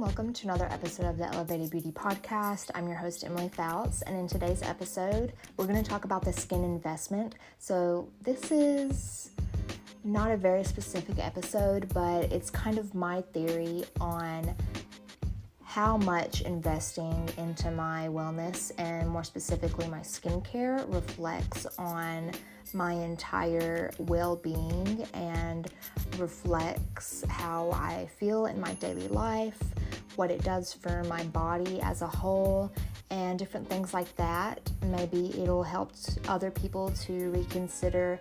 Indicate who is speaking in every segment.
Speaker 1: welcome to another episode of the Elevated Beauty Podcast. I'm your host, Emily Fouts, and in today's episode, we're going to talk about the skin investment. So this is not a very specific episode, but it's kind of my theory on how much investing into my wellness and more specifically my skincare reflects on my entire well-being and reflects how I feel in my daily life, what it does for my body as a whole, and different things like that. Maybe it'll help other people to reconsider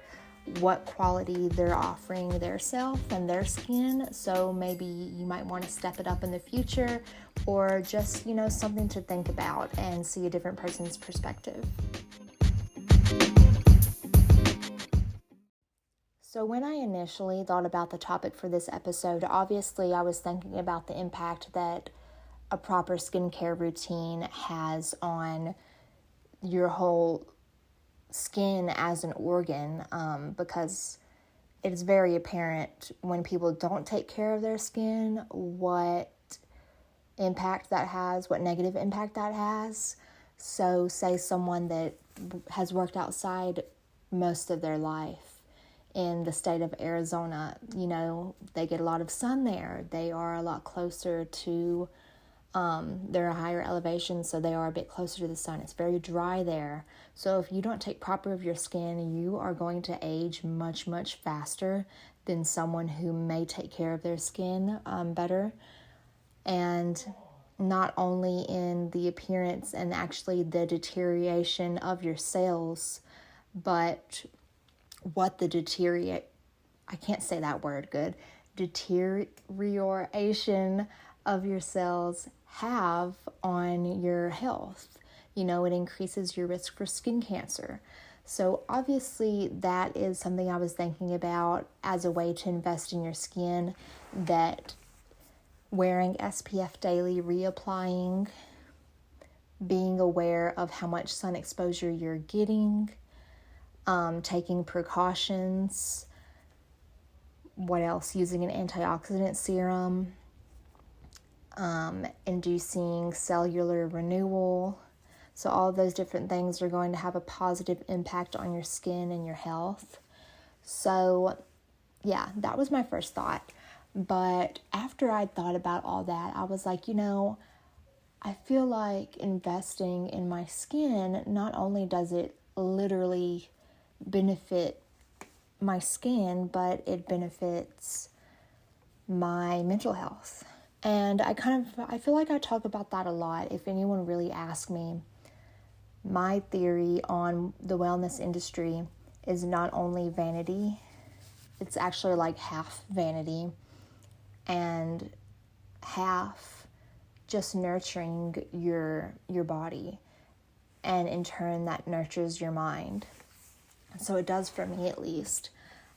Speaker 1: what quality they're offering their self and their skin. So maybe you might want to step it up in the future, or just, something to think about and see a different person's perspective. So when I initially thought about the topic for this episode, obviously I was thinking about the impact that a proper skincare routine has on your whole skin as an organ, because it is very apparent when people don't take care of their skin what impact that has, what negative impact that has. So say someone that has worked outside most of their life in the state of Arizona, they get a lot of sun there. They are a lot closer to, they're a higher elevation, so they are a bit closer to the sun. It's very dry there. So if you don't take proper of your skin, you are going to age much, much faster than someone who may take care of their skin better. And not only in the appearance and actually the deterioration of your cells, but what the deterioration of your cells have on your health. It increases your risk for skin cancer. So obviously that is something I was thinking about as a way to invest in your skin, that wearing SPF daily, reapplying, being aware of how much sun exposure you're getting, taking precautions, what else? Using an antioxidant serum, inducing cellular renewal. So all of those different things are going to have a positive impact on your skin and your health. So yeah, that was my first thought. But after I thought about all that, I was like, I feel like investing in my skin, not only does it literally benefit my skin, but it benefits my mental health. And I feel like I talk about that a lot. If anyone really asks me, my theory on the wellness industry is not only vanity, it's actually like half vanity and half just nurturing your body, and in turn that nurtures your mind. So it does for me, at least.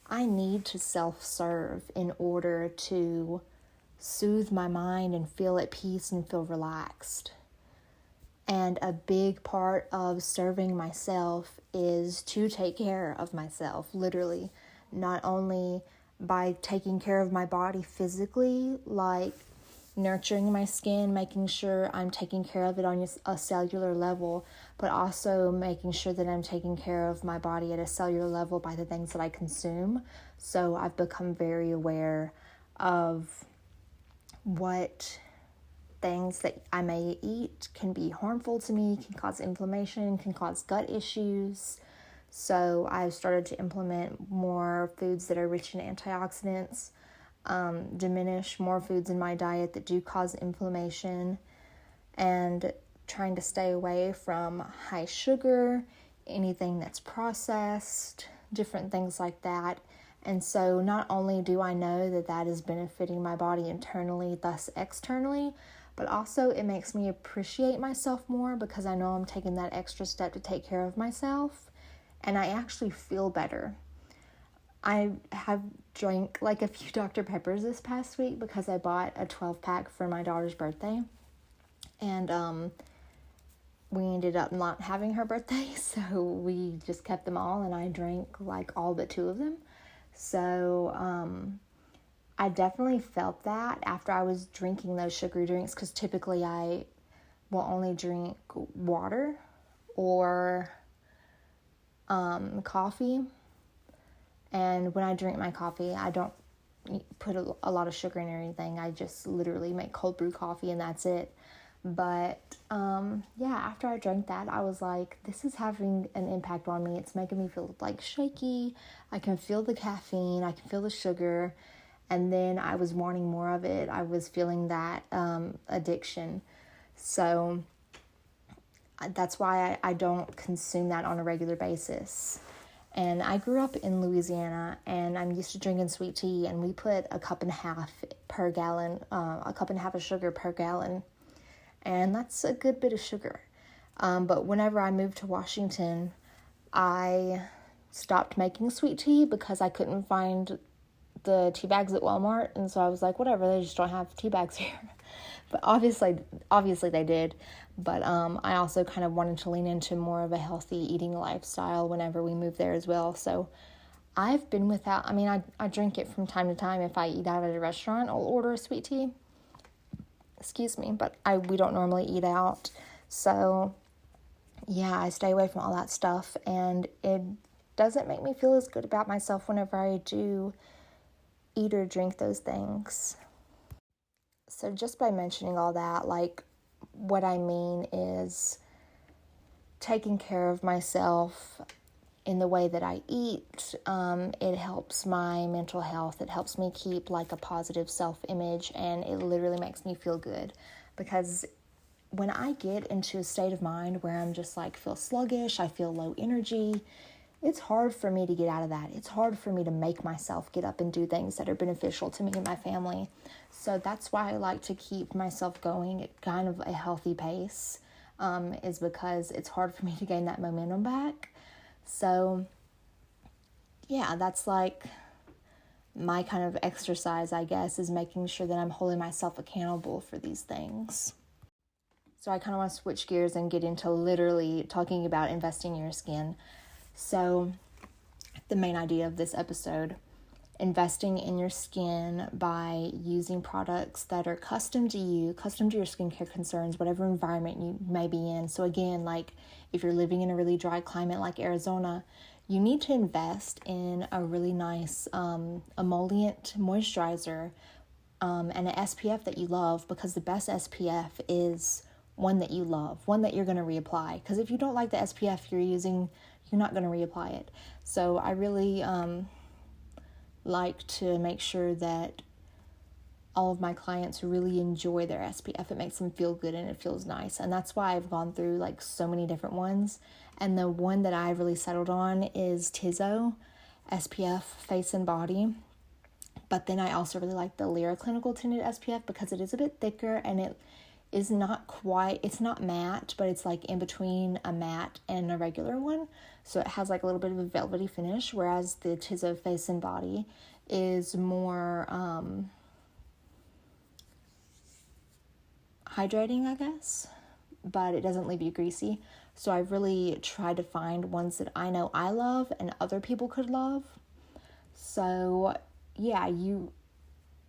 Speaker 1: I need to self-serve in order to soothe my mind and feel at peace and feel relaxed. And a big part of serving myself is to take care of myself, literally. Not only by taking care of my body physically, like nurturing my skin, making sure I'm taking care of it on a cellular level, but also making sure that I'm taking care of my body at a cellular level by the things that I consume. So I've become very aware of what things that I may eat can be harmful to me, can cause inflammation, can cause gut issues. So I've started to implement more foods that are rich in antioxidants, diminish more foods in my diet that do cause inflammation, and trying to stay away from high sugar, anything that's processed, different things like that. And so not only do I know that that is benefiting my body internally, thus externally, but also it makes me appreciate myself more because I know I'm taking that extra step to take care of myself, and I actually feel better. I have drank like a few Dr. Peppers this past week because I bought a 12-pack for my daughter's birthday, and we ended up not having her birthday, so we just kept them all, and I drank like all but 2 of them. So I definitely felt that after I was drinking those sugary drinks, because typically I will only drink water or coffee. And when I drink my coffee, I don't put a lot of sugar in or anything. I just literally make cold brew coffee and that's it. But yeah, after I drank that, I was like, this is having an impact on me. It's making me feel like shaky. I can feel the caffeine. I can feel the sugar. And then I was wanting more of it. I was feeling that addiction. So that's why I don't consume that on a regular basis. And I grew up in Louisiana, and I'm used to drinking sweet tea, and we put a cup and a half per gallon, a cup and a half of sugar per gallon, and that's a good bit of sugar. But whenever I moved to Washington, I stopped making sweet tea because I couldn't find the tea bags at Walmart, and so I was like, whatever, they just don't have tea bags here. But obviously they did. But I also kind of wanted to lean into more of a healthy eating lifestyle whenever we moved there as well. So I've been without, I mean, I drink it from time to time. If I eat out at a restaurant, I'll order a sweet tea. Excuse me, but we don't normally eat out. So yeah, I stay away from all that stuff, and it doesn't make me feel as good about myself whenever I do eat or drink those things. So just by mentioning all that, like, what I mean is taking care of myself in the way that I eat. It helps my mental health. It helps me keep like a positive self-image, and it literally makes me feel good, because when I get into a state of mind where I'm just like feel sluggish, I feel low energy, it's hard for me to get out of that. It's hard for me to make myself get up and do things that are beneficial to me and my family. So that's why I like to keep myself going at kind of a healthy pace, is because it's hard for me to gain that momentum back. So yeah, that's like my kind of exercise, I guess, is making sure that I'm holding myself accountable for these things. So I kind of want to switch gears and get into literally talking about investing in your skin. So the main idea of this episode, investing in your skin by using products that are custom to you, custom to your skincare concerns, whatever environment you may be in. So again, like if you're living in a really dry climate like Arizona, you need to invest in a really nice emollient moisturizer and an SPF that you love, because the best SPF is one that you love, one that you're going to reapply. Because if you don't like the SPF you're using, you're not going to reapply it. So I really like to make sure that all of my clients really enjoy their SPF. It makes them feel good and it feels nice. And that's why I've gone through like so many different ones. And the one that I really settled on is Tizo SPF Face and Body. But then I also really like the Lyra Clinical Tinted SPF because it is a bit thicker, and it is not quite, it's not matte, but it's like in between a matte and a regular one. So it has like a little bit of a velvety finish, whereas the Tizo Face and Body is more hydrating, I guess, but it doesn't leave you greasy. So I've really tried to find ones that I know I love and other people could love. So yeah,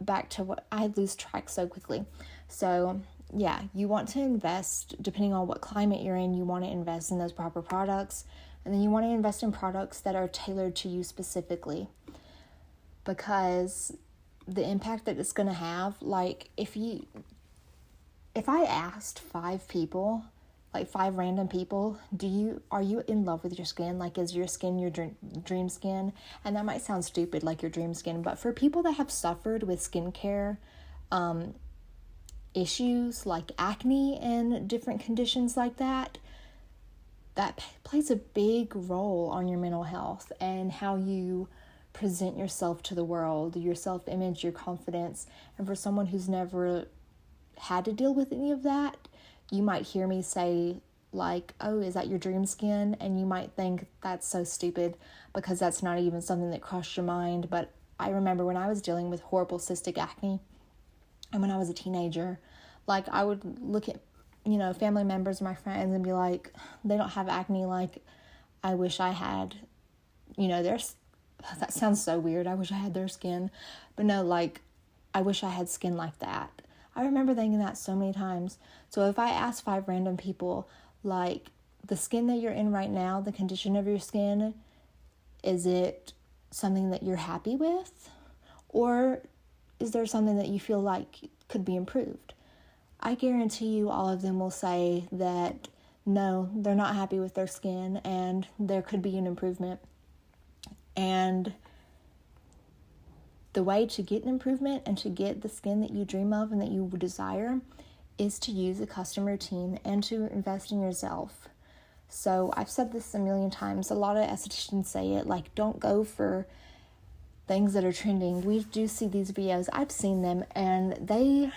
Speaker 1: back to what, I lose track so quickly. So yeah, you want to invest, depending on what climate you're in, you want to invest in those proper products. And then you want to invest in products that are tailored to you specifically, because the impact that it's going to have, like if I asked 5 people, like 5 random people, are you in love with your skin? Like, is your skin your dream skin? And that might sound stupid, like your dream skin, but for people that have suffered with skincare issues like acne and different conditions like that plays a big role on your mental health and how you present yourself to the world, your self-image, your confidence. And for someone who's never had to deal with any of that, you might hear me say like, oh, is that your dream skin? And you might think that's so stupid because that's not even something that crossed your mind. But I remember when I was dealing with horrible cystic acne and when I was a teenager, like I would look at, family members, my friends, and be like, they don't have acne, like I wish I had, that sounds so weird, I wish I had their skin. But no, like I wish I had skin like that. I remember thinking that so many times. So if I ask 5 random people, like, the skin that you're in right now, the condition of your skin, is it something that you're happy with? Or is there something that you feel like could be improved? I guarantee you all of them will say that no, they're not happy with their skin and there could be an improvement. And the way to get an improvement and to get the skin that you dream of and that you desire is to use a custom routine and to invest in yourself. So I've said this a million times. A lot of estheticians say it, like, don't go for things that are trending. We do see these videos. I've seen them, and they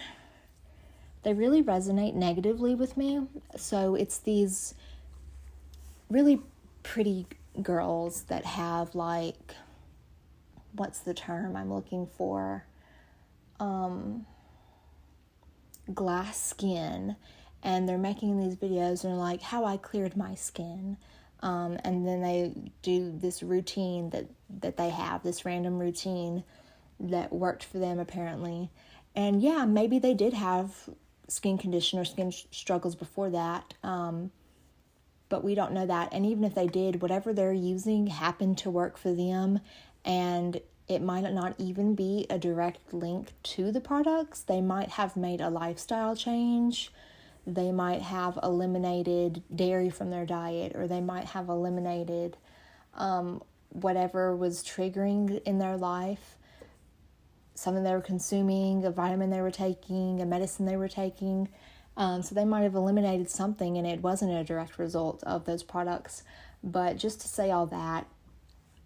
Speaker 1: really resonate negatively with me. So it's these really pretty girls that have, like, what's the term I'm looking for? Glass skin. And they're making these videos and they're like, how I cleared my skin. And then they do this routine that they have, this random routine that worked for them apparently. And yeah, maybe they did have skin condition or skin struggles before that. But we don't know that. And even if they did, whatever they're using happened to work for them. And it might not even be a direct link to the products. They might have made a lifestyle change. They might have eliminated dairy from their diet, or they might have eliminated whatever was triggering in their life, something they were consuming, a vitamin they were taking, a medicine they were taking. So they might have eliminated something and it wasn't a direct result of those products. But just to say all that,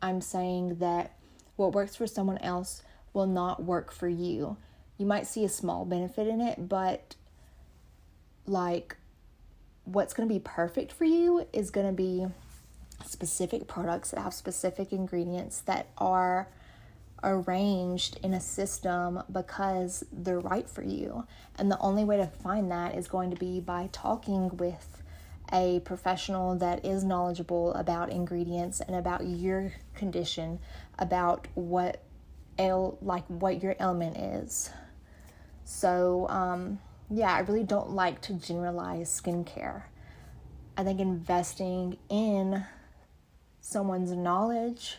Speaker 1: I'm saying that what works for someone else will not work for you. You might see a small benefit in it, but like, what's going to be perfect for you is going to be specific products that have specific ingredients that are arranged in a system because they're right for you. And the only way to find that is going to be by talking with a professional that is knowledgeable about ingredients and about your condition, about what your ailment is. So, yeah, I really don't like to generalize skincare. I think investing in someone's knowledge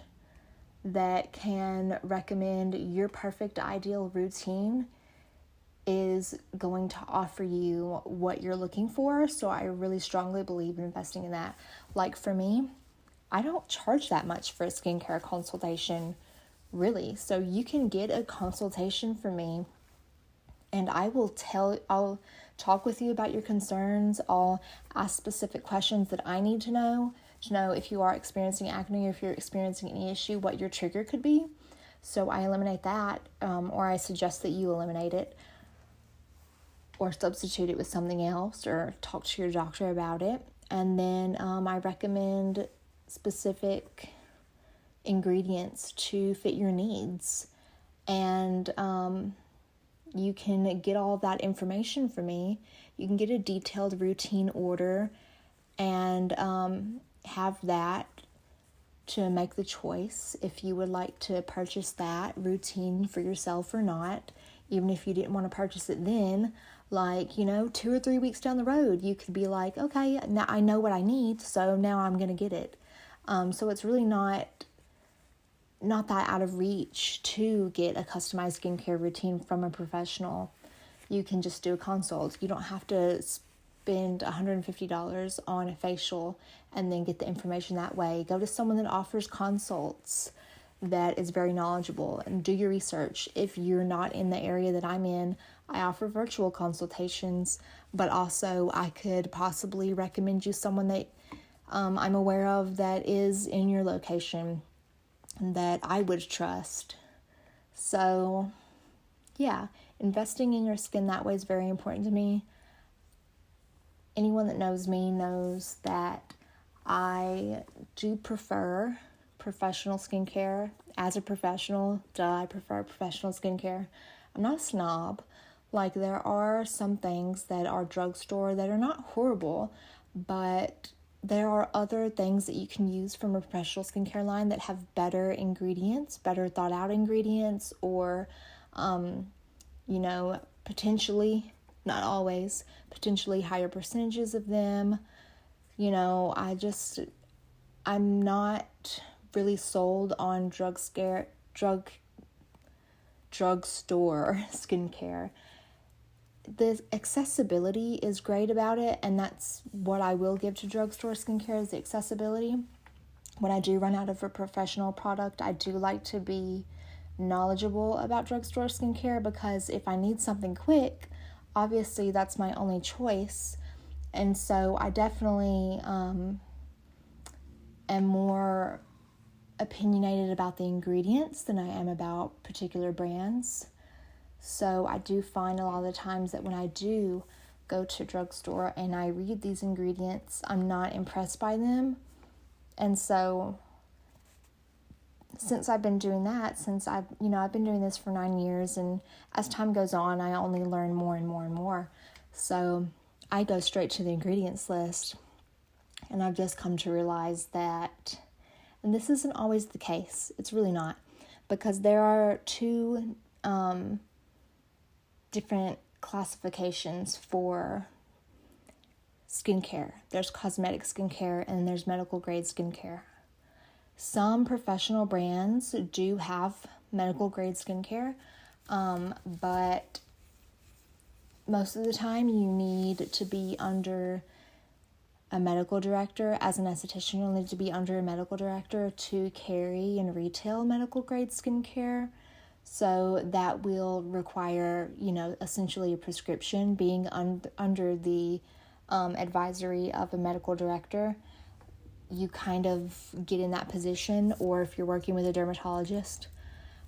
Speaker 1: that can recommend your perfect ideal routine is going to offer you what you're looking for. So I really strongly believe in investing in that. Like for me, I don't charge that much for a skincare consultation, really. So you can get a consultation from me and I'll talk with you about your concerns. I'll ask specific questions that I need to know if you are experiencing acne or if you're experiencing any issue, what your trigger could be. So I eliminate that, or I suggest that you eliminate it, or substitute it with something else, or talk to your doctor about it. And then I recommend specific ingredients to fit your needs. And you can get all of that information from me. You can get a detailed routine order and have that to make the choice if you would like to purchase that routine for yourself or not. Even if you didn't want to purchase it then, 2 or 3 weeks down the road, you could be like, okay, now I know what I need, so now I'm going to get it. So it's really not that out of reach to get a customized skincare routine from a professional. You can just do a consult. You don't have to spend $150 on a facial and then get the information that way. Go to someone that offers consults that is very knowledgeable and do your research. If you're not in the area that I'm in, I offer virtual consultations, but also I could possibly recommend you someone that I'm aware of that is in your location that I would trust. So, yeah, investing in your skin that way is very important to me. Anyone that knows me knows that I do prefer professional skincare. As a professional, I prefer professional skincare. I'm not a snob. There are some things that are drugstore that are not horrible, but there are other things that you can use from a professional skincare line that have better ingredients, better thought out ingredients, or potentially, not always, potentially higher percentages of them. I'm not really sold on drugstore skincare. The accessibility is great about it, and that's what I will give to drugstore skincare, is the accessibility. When I do run out of a professional product, I do like to be knowledgeable about drugstore skincare, because if I need something quick, obviously that's my only choice. And so I definitely am more opinionated about the ingredients than I am about particular brands. So I do find a lot of the times that when I do go to drugstore and I read these ingredients, I'm not impressed by them. And so since I've been doing that, I've been doing this for 9 years, and as time goes on, I only learn more and more and more. So I go straight to the ingredients list, and I've just come to realize that, and this isn't always the case, it's really not, because there are two different classifications for skincare. There's cosmetic skincare and there's medical grade skincare. Some professional brands do have medical grade skincare, but most of the time you need to be under a medical director. As an esthetician, you'll need to be under a medical director to carry and retail medical grade skincare. So that will require, essentially a prescription, being under the advisory of a medical director. You kind of get in that position, or if you're working with a dermatologist.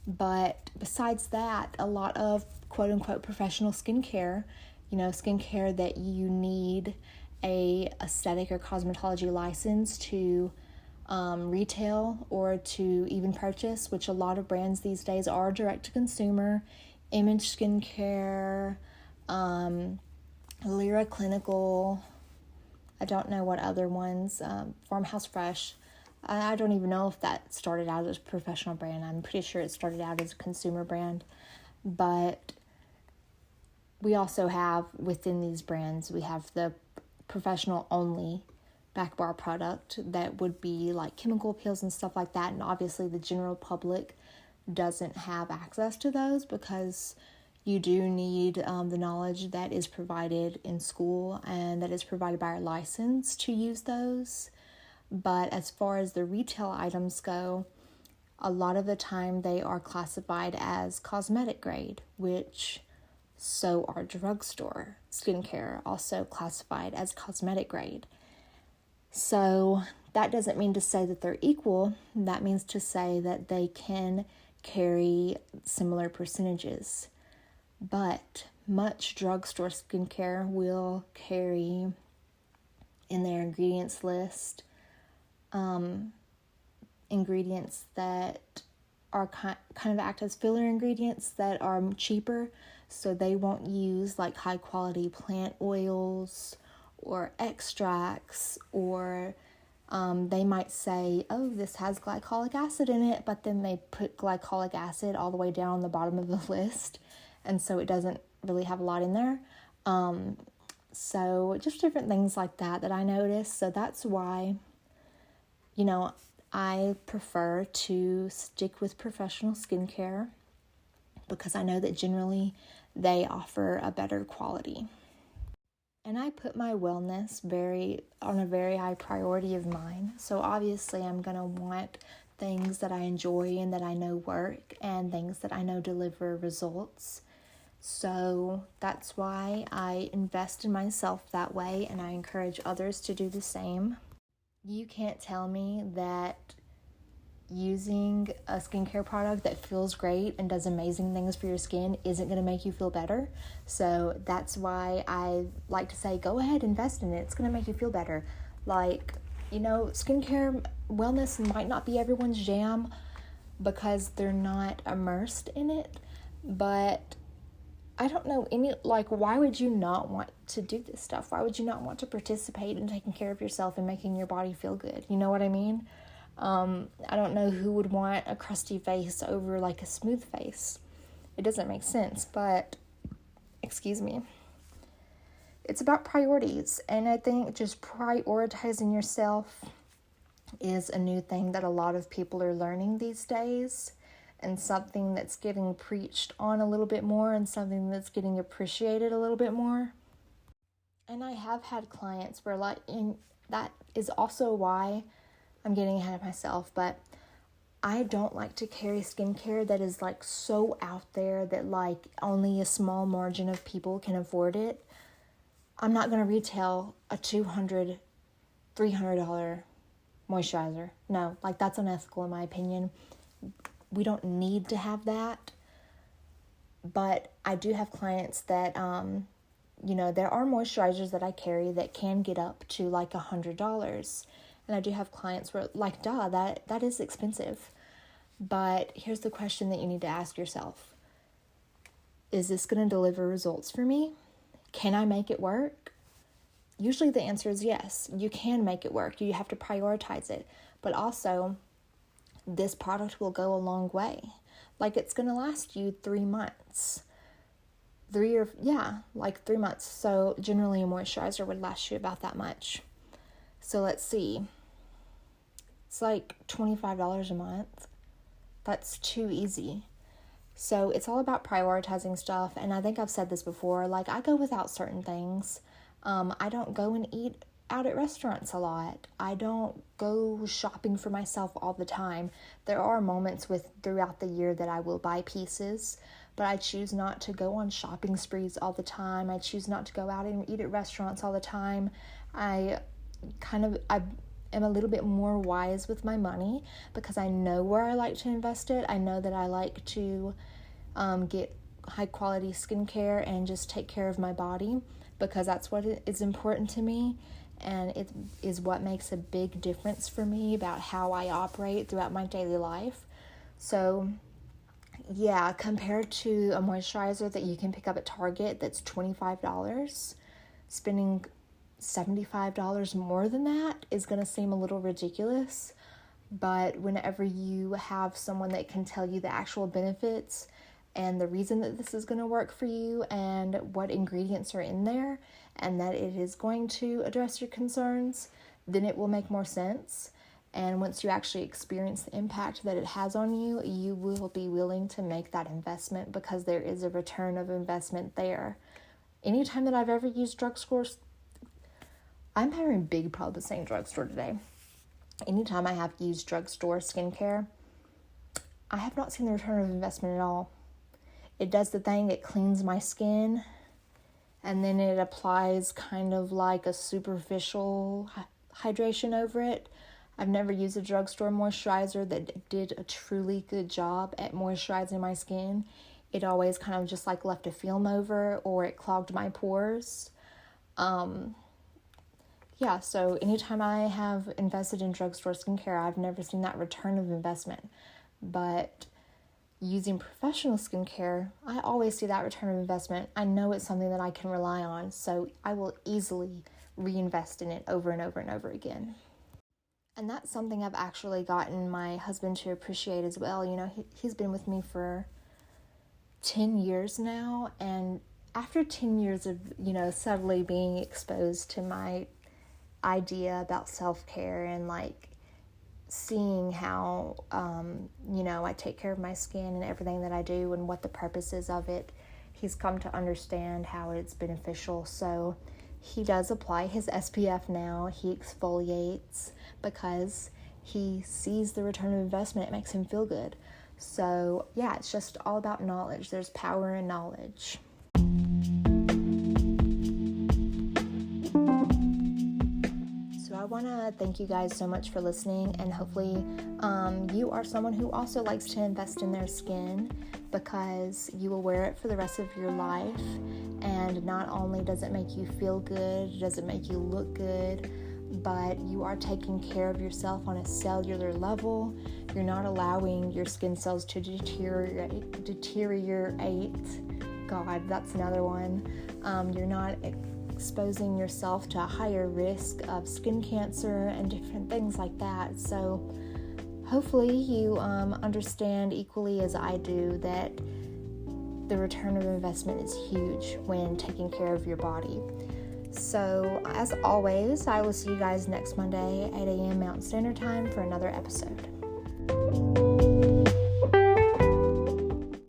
Speaker 1: But besides that, a lot of quote unquote professional skincare, skincare that you need a aesthetic or cosmetology license to retail or to even purchase, which a lot of brands these days are direct to consumer. Image Skincare, Lyra Clinical, I don't know what other ones, Farmhouse Fresh. I don't even know if that started out as a professional brand. I'm pretty sure it started out as a consumer brand. But we also have, within these brands, we have the professional only back bar product that would be like chemical peels and stuff like that. And obviously the general public doesn't have access to those, because you do need the knowledge that is provided in school and that is provided by our license to use those. But as far as the retail items go, a lot of the time they are classified as cosmetic grade, which so are drugstore skincare also classified as cosmetic grade. So that doesn't mean to say that they're equal. That means to say that they can carry similar percentages. But much drugstore skincare will carry in their ingredients list ingredients that are kind of act as filler ingredients that are cheaper. So they won't use like high quality plant oils or extracts, or they might say, oh, this has glycolic acid in it, but then they put glycolic acid all the way down on the bottom of the list, and so it doesn't really have a lot in there. So just different things like that I noticed. So that's why, I prefer to stick with professional skincare, because I know that generally they offer a better quality. And I put my wellness on a very high priority of mine. So obviously I'm going to want things that I enjoy and that I know work, and things that I know deliver results. So that's why I invest in myself that way, and I encourage others to do the same. You can't tell me that using a skincare product that feels great and does amazing things for your skin isn't going to make you feel better. So that's why I like to say, go ahead, invest in it. It's going to make you feel better. Like, skincare wellness might not be everyone's jam because they're not immersed in it, but I don't know why would you not want to do this stuff? Why would you not want to participate in taking care of yourself and making your body feel good? You know what I mean? I don't know who would want a crusty face over like a smooth face. It doesn't make sense, but excuse me. It's about priorities, and I think just prioritizing yourself is a new thing that a lot of people are learning these days, and something that's getting preached on a little bit more, and something that's getting appreciated a little bit more. And I have had clients where, like, and that is also why I'm getting ahead of myself, but I don't like to carry skincare that is like so out there that like only a small margin of people can afford it. I'm not going to retail a $200, $300 moisturizer. No, like that's unethical in my opinion. We don't need to have that. But I do have clients that, there are moisturizers that I carry that can get up to like $100. And I do have clients where, like, that is expensive. But here's the question that you need to ask yourself. Is this going to deliver results for me? Can I make it work? Usually the answer is yes. You can make it work. You have to prioritize it. But also, this product will go a long way. Like, it's going to last you 3 months. 3 months. So generally a moisturizer would last you about that much. So let's see. It's like $25 a month. That's too easy. So it's all about prioritizing stuff. And I think I've said this before, like I go without certain things. I don't go and eat out at restaurants a lot. I don't go shopping for myself all the time. There are moments throughout the year that I will buy pieces, but I choose not to go on shopping sprees all the time. I choose not to go out and eat at restaurants all the time. I am a little bit more wise with my money because I know where I like to invest it. I know that I like to get high quality skincare and just take care of my body because that's what is important to me, and it is what makes a big difference for me about how I operate throughout my daily life. So yeah, compared to a moisturizer that you can pick up at Target that's $25, spending $75 more than that is going to seem a little ridiculous. But whenever you have someone that can tell you the actual benefits and the reason that this is going to work for you and what ingredients are in there and that it is going to address your concerns, then it will make more sense. And once you actually experience the impact that it has on you, you will be willing to make that investment because there is a return of investment there. Anytime that I've ever used drugstores, I'm having big problems saying drugstore today. Anytime I have used drugstore skincare, I have not seen the return of investment at all. It does the thing, it cleans my skin, and then it applies kind of like a superficial hydration over it. I've never used a drugstore moisturizer that did a truly good job at moisturizing my skin. It always kind of just like left a film over, or it clogged my pores. So anytime I have invested in drugstore skincare, I've never seen that return of investment. But using professional skincare, I always see that return of investment. I know it's something that I can rely on, so I will easily reinvest in it over and over and over again. And that's something I've actually gotten my husband to appreciate as well. You know, he's been with me for 10 years now, and after 10 years of, subtly being exposed to my idea about self-care and like seeing how, I take care of my skin and everything that I do and what the purpose is of it, he's come to understand how it's beneficial. So he does apply his SPF now. He exfoliates because he sees the return of investment. It makes him feel good. So yeah, it's just all about knowledge. There's power in knowledge. I want to thank you guys so much for listening, and hopefully you are someone who also likes to invest in their skin because you will wear it for the rest of your life, and not only does it make you feel good, does it make you look good, but you are taking care of yourself on a cellular level. You're not allowing your skin cells to deteriorate. God, that's another one. You're not exposing yourself to a higher risk of skin cancer and different things like that. So hopefully you understand equally as I do that the return of investment is huge when taking care of your body. So, as always, I will see you guys next Monday, 8 a.m. Mountain Standard Time for another episode.